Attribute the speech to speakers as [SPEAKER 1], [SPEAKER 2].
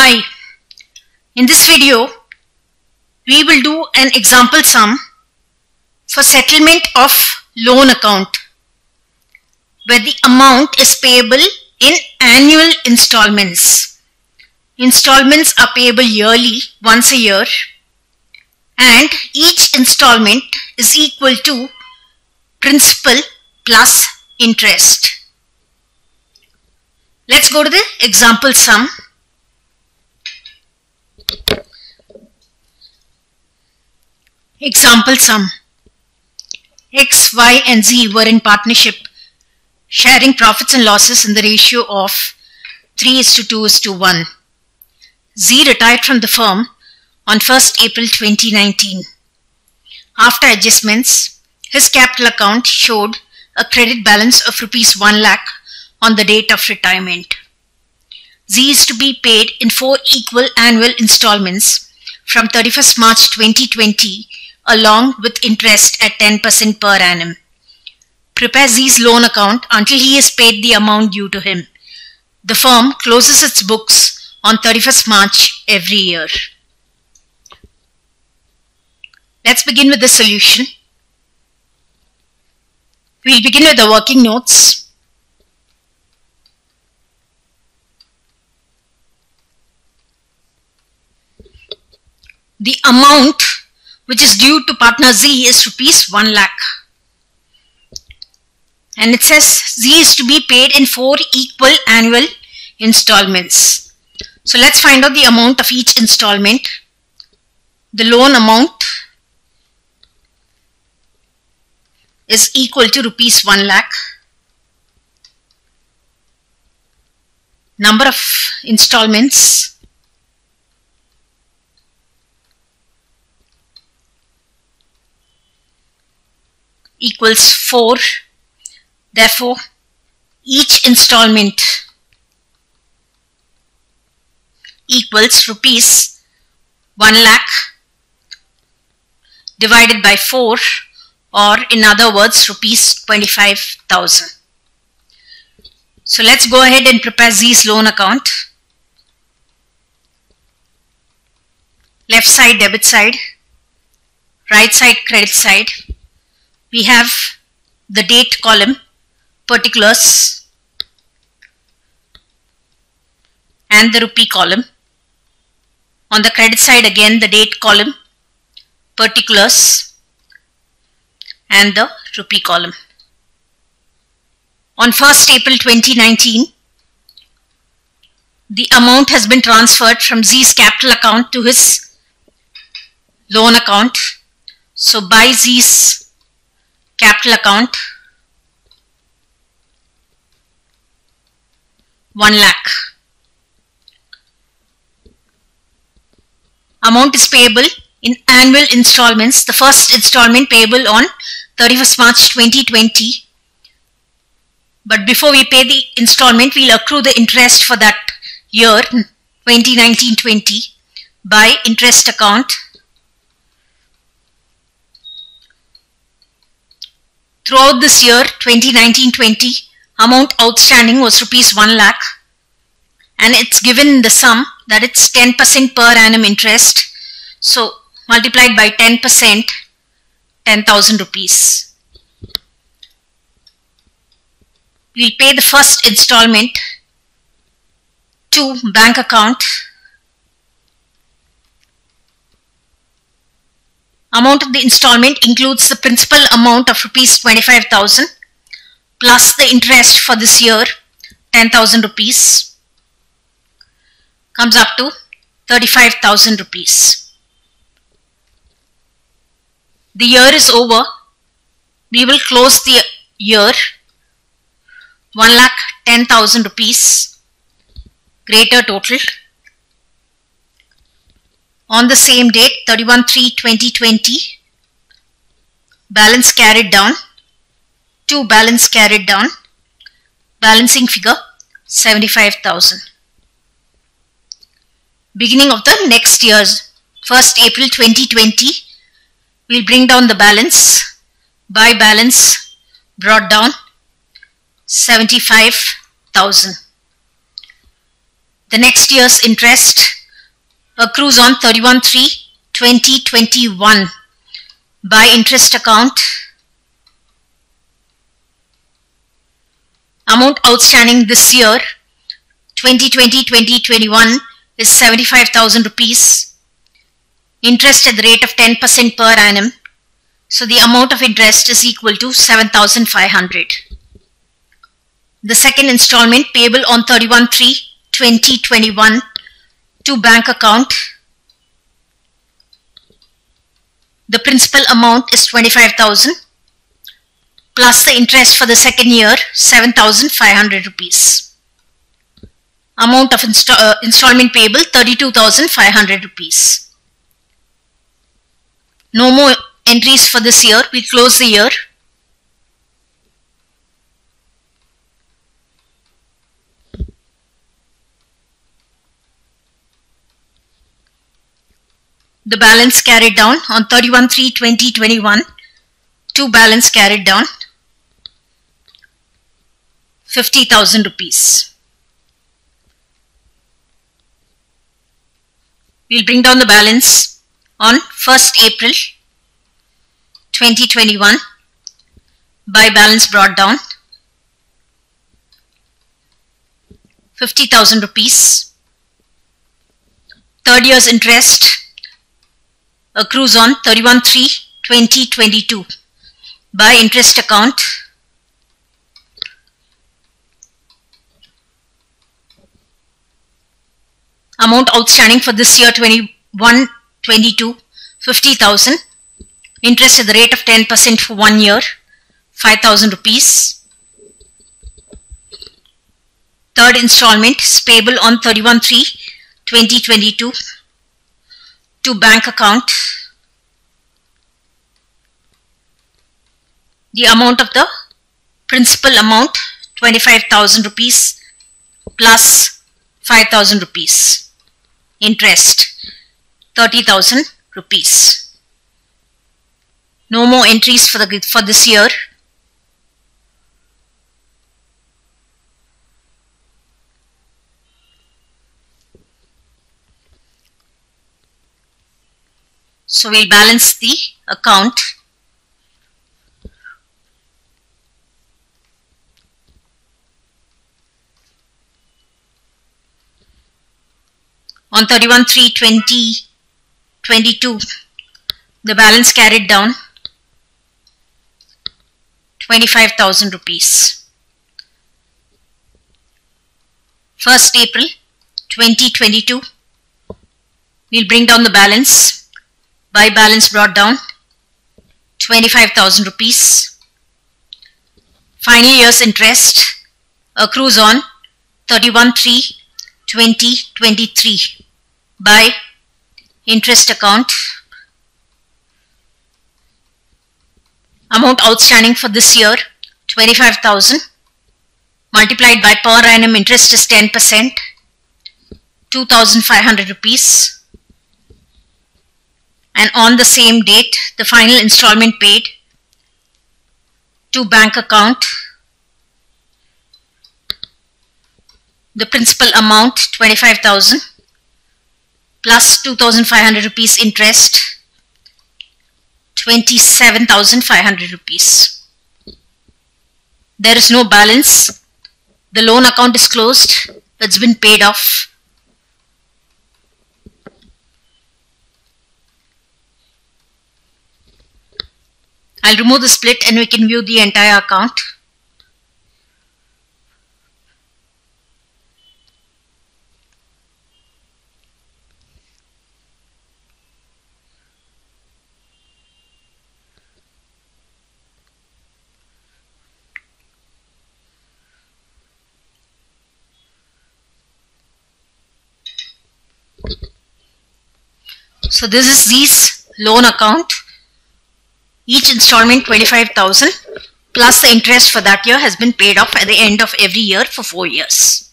[SPEAKER 1] Hi, in this video we will do an example sum for settlement of loan account where the amount is payable in annual installments. Installments are payable yearly, once a year, and each installment is equal to principal plus interest. Let's go to the example sum. Example sum. X, Y and Z were in partnership, sharing profits and losses in the ratio of 3:2:1. Z retired from the firm on 1st April 2019. After adjustments, his capital account showed a credit balance of Rs 1 lakh on the date of retirement. Z is to be paid in 4 equal annual installments from 31st March 2020 along with interest at 10% per annum. Prepare Z's loan account until he has paid the amount due to him. The firm closes its books on 31st March every year. Let's begin with the solution. We'll begin with the working notes. The amount which is due to partner Z is Rs 1 lakh. And it says Z is to be paid in 4 equal annual installments. So let's find out the amount of each installment. The loan amount is equal to Rs 1 lakh. Number of installments equals 4. Therefore, each installment equals Rs 1 lakh divided by 4, or in other words Rs 25,000. So let's go ahead and prepare Z's loan account. Left side debit side, right side credit side. We have the date column, particulars, and the rupee column. On the credit side again the date column, particulars, and the rupee column. On 1st April 2019, the amount has been transferred from Z's capital account to his loan account. So by Z's capital account, 1 lakh. Amount is payable in annual installments. The first installment payable on 31st March 2020. But before we pay the installment, we'll accrue the interest for that year 2019-20 by interest account. Throughout this year 2019-20, amount outstanding was Rs 1 lakh, and it's given in the sum that it's 10% per annum interest. So multiplied by 10%, 10,000 rupees. We'll pay the first installment to bank account. Amount of the installment includes the principal amount of Rs 25,000 plus the interest for this year 10,000 rupees, comes up to 35,000 rupees. The year is over. We will close the year 1,10,000 rupees, greater total. On the same date, 31/3/2020, balance carried down, to balance carried down, balancing figure 75,000. Beginning of the next year's 1st April 2020, we'll bring down the balance by balance brought down 75,000. The next year's interest accrues on 31/3/2021 by interest account. Amount outstanding this year 2020-2021 is 75,000 rupees. Interest at the rate of 10% per annum. So the amount of interest is equal to 7,500. The second installment payable on 31/3/2021 to bank account. The principal amount is 25,000 plus the interest for the second year 7,500 rupees. Amount of installment payable 32,500 rupees. No more entries for this year. We close the year. The balance carried down on 31/3/2021 to balance carried down 50,000 rupees. We'll bring down the balance on 1st April 2021 by balance brought down 50,000 rupees. Third year's interest accrues on 31/3/2022 by interest account. Amount outstanding for this year 21/22 50,000. Interest at the rate of 10% for 1 year 5,000 rupees. Third installment is payable on 31/3/2022 to bank account. The amount of the principal amount 25,000 rupees plus 5,000 rupees. Interest 30,000 rupees. No more entries for this year. So we'll balance the account. On 31/3/2022, the balance carried down 25,000 rupees. 1st April 2022, we'll bring down the balance by balance brought down 25,000 rupees. Final year's interest accrues on 31/3/2023 by interest account. Amount outstanding for this year 25,000 multiplied by per annum interest is 10%, 2,500 rupees. And on the same date, the final installment paid to bank account. The principal amount 25,000 plus 2,500 rupees interest 27,500 rupees. There is no balance. The loan account is closed. It's been paid off. I'll remove the split and we can view the entire account. So this is this loan account. Each installment 25,000 plus the interest for that year has been paid off at the end of every year for 4 years.